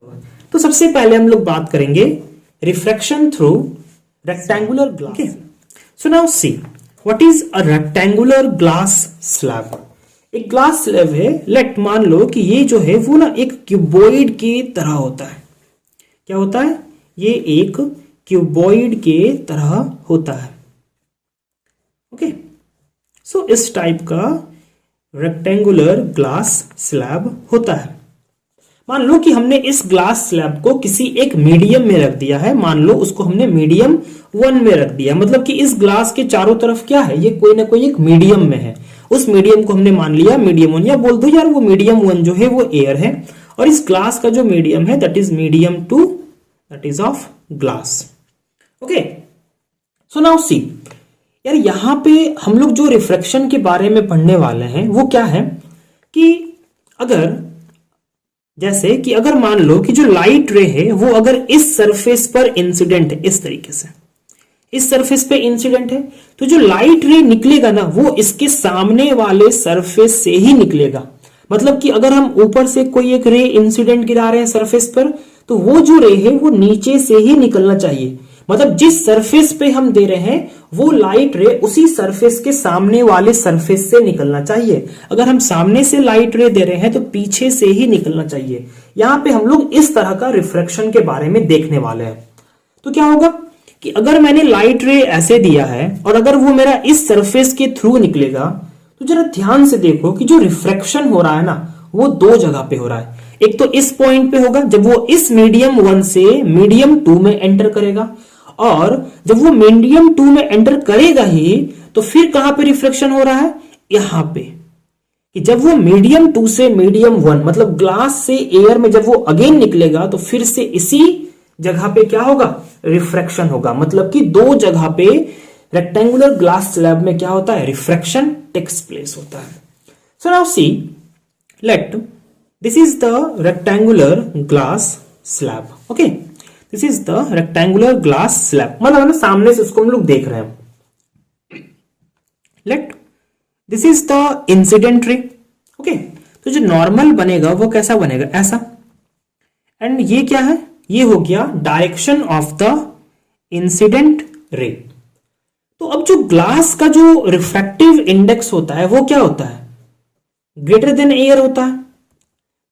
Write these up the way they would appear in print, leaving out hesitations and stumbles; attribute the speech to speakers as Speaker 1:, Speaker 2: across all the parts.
Speaker 1: तो सबसे पहले हम लोग बात करेंगे refraction through rectangular glass. So now see what is a rectangular glass slab. एक ग्लास स्लैब है, लेट मान लो कि ये जो है वो ना एक क्यूबॉइड के तरह होता है। क्या होता है? ये एक क्यूबॉइड के तरह होता है। ओके, सो इस टाइप का रेक्टेंगुलर ग्लास स्लैब होता है। मान लो कि हमने इस ग्लास स्लैब को किसी एक मीडियम में रख दिया है। मान लो उसको हमने मीडियम 1 में रख दिया, मतलब कि इस ग्लास के चारों तरफ क्या है, ये कोई ना कोई एक मीडियम में है। उस मीडियम को हमने मान लिया मीडियम 1, या बोल दो यार वो मीडियम 1 जो है वो एयर है, और इस ग्लास का जो मीडियम है that is medium 2, that is of glass. Okay, so now see यार, यहां पे हम लोग जो रिफ्रैक्शन के बारे में पढ़ने वाले हैं वो क्या है कि अगर मान लो कि जो लाइट रे है वो अगर इस सरफेस पर इंसिडेंट है, इस तरीके से इस सरफेस पे इंसिडेंट है, तो जो लाइट रे निकलेगा ना वो इसके सामने वाले सरफेस से ही निकलेगा। मतलब कि अगर हम ऊपर से कोई एक रे इंसिडेंट गिरा रहे हैं सरफेस पर, तो वो जो रे है वो नीचे से ही निकलना चाहिए। मतलब जिस सरफेस पे हम दे रहे हैं वो लाइट रे उसी सरफेस के सामने वाले सरफेस से निकलना चाहिए। अगर हम सामने से लाइट रे दे रहे हैं तो पीछे से ही निकलना चाहिए। यहां पे हम लोग इस तरह का रिफ्रैक्शन के बारे में देखने वाले हैं। तो क्या होगा कि अगर मैंने लाइट रे ऐसे दिया है और अगर वो मेरा इस सरफेस के थ्रू निकलेगा, तो जरा ध्यान से देखो कि जो रिफ्रैक्शन हो रहा है ना वो दो जगह पे हो रहा है। एक तो इस पॉइंट पे होगा जब वो इस मीडियम 1 से मीडियम 2 में एंटर करेगा, और जब वो मीडियम 2 में एंटर करेगा ही तो फिर कहां पे रिफ्लेक्शन हो रहा है, यहां पे। कि जब वो मीडियम 2 से मीडियम 1 मतलब ग्लास से एयर में जब वो अगेन निकलेगा तो फिर से इसी जगह पे क्या होगा, रिफ्रैक्शन होगा। मतलब कि दो जगह पे रेक्टेंगुलर ग्लास स्लैब में क्या होता है, रिफ्रैक्शन टेक्स प्लेस होता है। So now see let this is the rectangular glass slab. Okay, this is the rectangular glass slab, मतलब सामने से उसको हम लोग देख रहे हैं। Let this is the incident ray. Okay, तो जो नॉर्मल बनेगा वो कैसा बनेगा, ऐसा। एंड ये क्या है, ये हो गया direction of the incident ray. तो अब जो ग्लास का जो रिफ्रैक्टिव इंडेक्स होता है वो क्या होता है, ग्रेटर देन एयर होता है।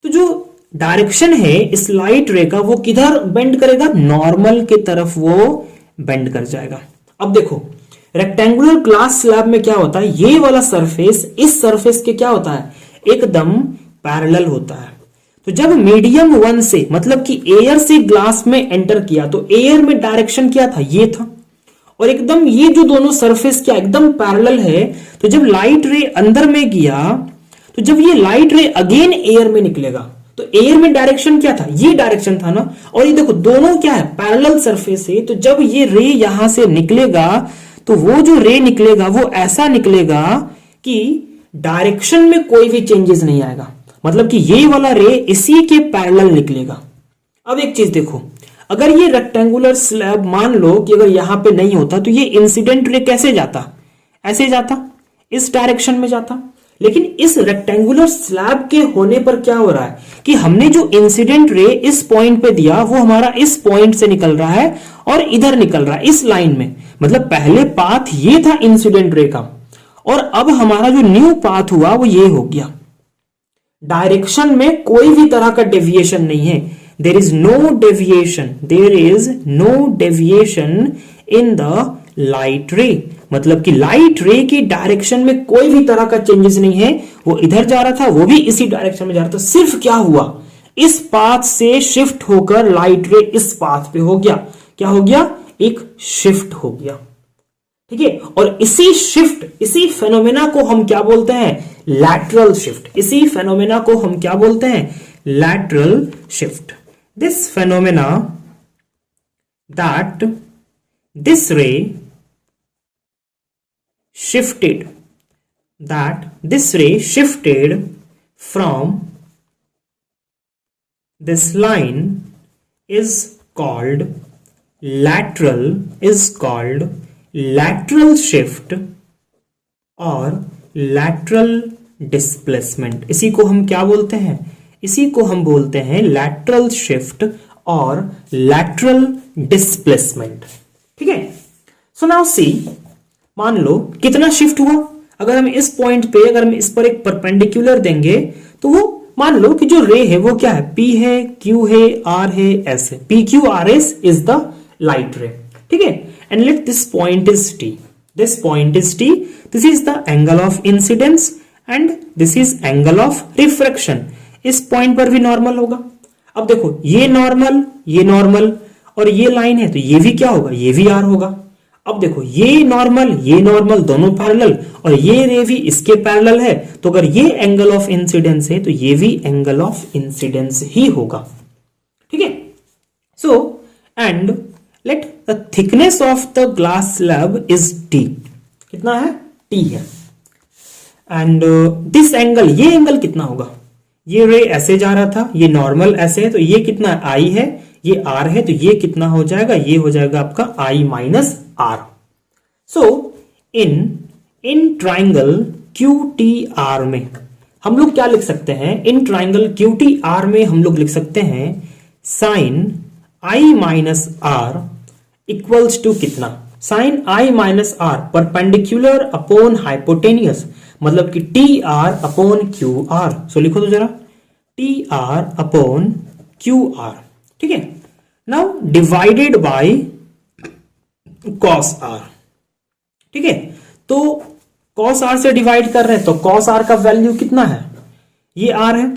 Speaker 1: तो जो डायरेक्शन है इस लाइट रे का वो किधर बेंड करेगा, नॉर्मल की तरफ वो बेंड कर जाएगा। अब देखो रेक्टेंगुलर ग्लास स्लैब में क्या होता है, ये वाला सरफेस इस सरफेस के क्या होता है, एकदम पैरेलल होता है। तो जब मीडियम 1 से मतलब कि एयर से ग्लास में एंटर किया तो एयर में डायरेक्शन क्या था, ये था, और एकदम ये जो दोनों सरफेस क्या एकदम पैरेलल है। तो जब लाइट रे अंदर में गया तो जब ये लाइट रे अगेन एयर में निकलेगा तो एयर में डायरेक्शन क्या था, ये डायरेक्शन था ना, और ये देखो दोनों क्या है, पैरेलल सरफेस है। तो जब ये रे यहां से निकलेगा तो वो जो रे निकलेगा वो ऐसा निकलेगा कि डायरेक्शन में कोई भी चेंजेस नहीं आएगा। मतलब कि ये वाला रे इसी के पैरेलल निकलेगा। अब एक चीज देखो, अगर ये रेक्टेंगुलर स्लैब मान लो कि अगर यहां पे नहीं होता तो ये इंसिडेंट रे कैसे जाता, ऐसे जाता, इस डायरेक्शन में जाता। लेकिन इस रेक्टेंगुलर स्लैब के होने पर क्या हो रहा है कि हमने जो इंसिडेंट रे इस पॉइंट पे दिया वो हमारा इस पॉइंट से निकल रहा है और इधर निकल रहा है इस लाइन में। मतलब पहले पाथ ये था इंसिडेंट रे का, और अब हमारा जो न्यू पाथ हुआ वो ये हो गया। डायरेक्शन में कोई भी तरह का डेविएशन नहीं है, there is no deviation, there is no deviation in the light ray. मतलब कि लाइट रे की डायरेक्शन में कोई भी तरह का चेंजेस नहीं है, वो इधर जा रहा था वो भी इसी डायरेक्शन में जा रहा था। सिर्फ क्या हुआ, इस पाथ से शिफ्ट होकर लाइट रे इस पाथ पे हो गया। क्या हो गया, एक शिफ्ट हो गया। ठीक है, और इसी फेनोमेना को हम क्या बोलते हैं, लैटरल शिफ्ट। इसी फेनोमेना को हम क्या बोलते हैं, lateral shift. This phenomena that this रे shifted, that this ray shifted from this line is called lateral shift और lateral displacement। इसी को हम क्या बोलते हैं, इसी को हम बोलते हैं लैटरल शिफ्ट और लैटरल डिस्प्लेसमेंट। ठीक है, सो नाउ सी, मान लो कितना शिफ्ट हुआ। अगर हम इस पॉइंट पे, अगर हम इस पर एक परपेंडिकुलर देंगे तो वो मान लो कि जो रे है वो क्या है, P है, Q है, R है, S है। PQRS इज द लाइट रे। ठीक है, and let this point is T, this point is T, this is the angle of incidence and this is angle of refraction. इस पॉइंट पर भी नॉर्मल होगा। अब देखो ये नॉर्मल और ये लाइन है तो ये भी क्या होगा, ये भी R होगा। अब देखो ये नॉर्मल दोनों पैरेलल और ये रे भी इसके पैरेलल है, तो अगर ये एंगल ऑफ इंसिडेंस है तो ये भी एंगल ऑफ इंसिडेंस ही होगा। ठीक है, so and let the thickness of the glass slab is T। कितना है, T है। एंड दिस एंगल, ये एंगल कितना होगा, ये रे ऐसे जा रहा था, ये नॉर्मल ऐसे है, तो ये कितना I है, ये R है, तो ये कितना हो जाएगा, ये हो जाएगा आपका I minus R। So in triangle QTR में हम लोग क्या लिख सकते हैं, इन ट्राइंगल QTR में हम लोग लिख सकते हैं sine I minus R equals to कितना, sine I minus R perpendicular upon hypotenuse, मतलब कि TR अपॉन QR। सो लिखो तो जरा, TR अपॉन QR। ठीक है, now divided by cos R। ठीक है, तो cos R से डिवाइड कर रहे हैं तो cos R का वैल्यू कितना है, ये R है।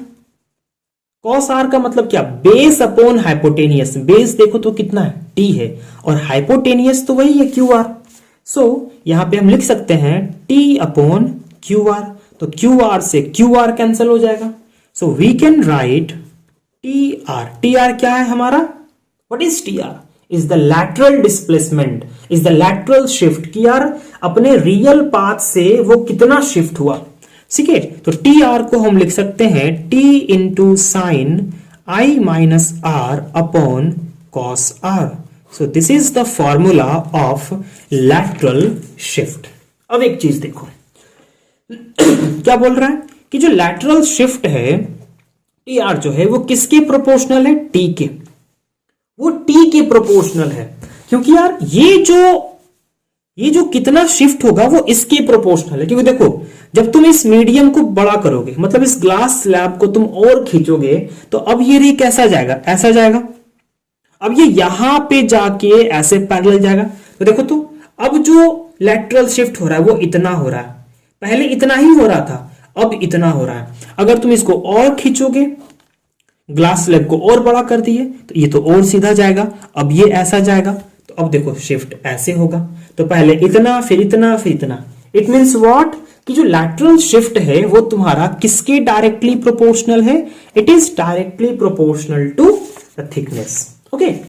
Speaker 1: cos R का मतलब क्या, बेस अपॉन हाइपोटेनियस। बेस देखो तो कितना है, T है, और हाइपोटेनियस तो वही है QR। सो यहां पे हम लिख सकते हैं T अपॉन QR, तो QR से QR कैंसिल हो जाएगा। So we can write TR। TR क्या है हमारा, what is TR, is the lateral displacement, is the lateral shift, कि यार अपने रियल पाथ से वो कितना शिफ्ट हुआ। ठीक है, तो TR को हम लिख सकते हैं T into sine I minus R upon cos R। So this is the formula of lateral shift. अब एक चीज देखो क्या बोल रहा है कि जो लैटरल शिफ्ट है TR जो है वो किसके प्रोपोर्शनल है, T के, वो T के प्रोपोर्शनल है। क्योंकि यार ये जो कितना शिफ्ट होगा वो इसके प्रोपोर्शनल है। क्योंकि देखो जब तुम इस मीडियम को बड़ा करोगे, मतलब इस ग्लास स्लैब को तुम और खींचोगे, तो अब ये रे कैसा जाएगा, ऐसा जाएगा। अब ये यहां पे जाके ऐसे पैरेलल जाएगा। तो देखो तो अब जो लैटरल शिफ्ट हो रहा है वो इतना हो रहा है, पहले इतना ही हो रहा था, अब इतना हो रहा है। अगर तुम इसको और खींचोगे, ग्लास स्लैब को और बड़ा कर दिए, तो ये तो और सीधा जाएगा, अब ये ऐसा जाएगा। तो अब देखो शिफ्ट ऐसे होगा, तो पहले इतना फिर इतना फिर इतना। इट मीन्स व्हाट, कि जो लैटरल शिफ्ट है वो तुम्हारा किसके डायरेक्टली प्रोपोर्शनल है, it is directly proportional to the thickness. Okay.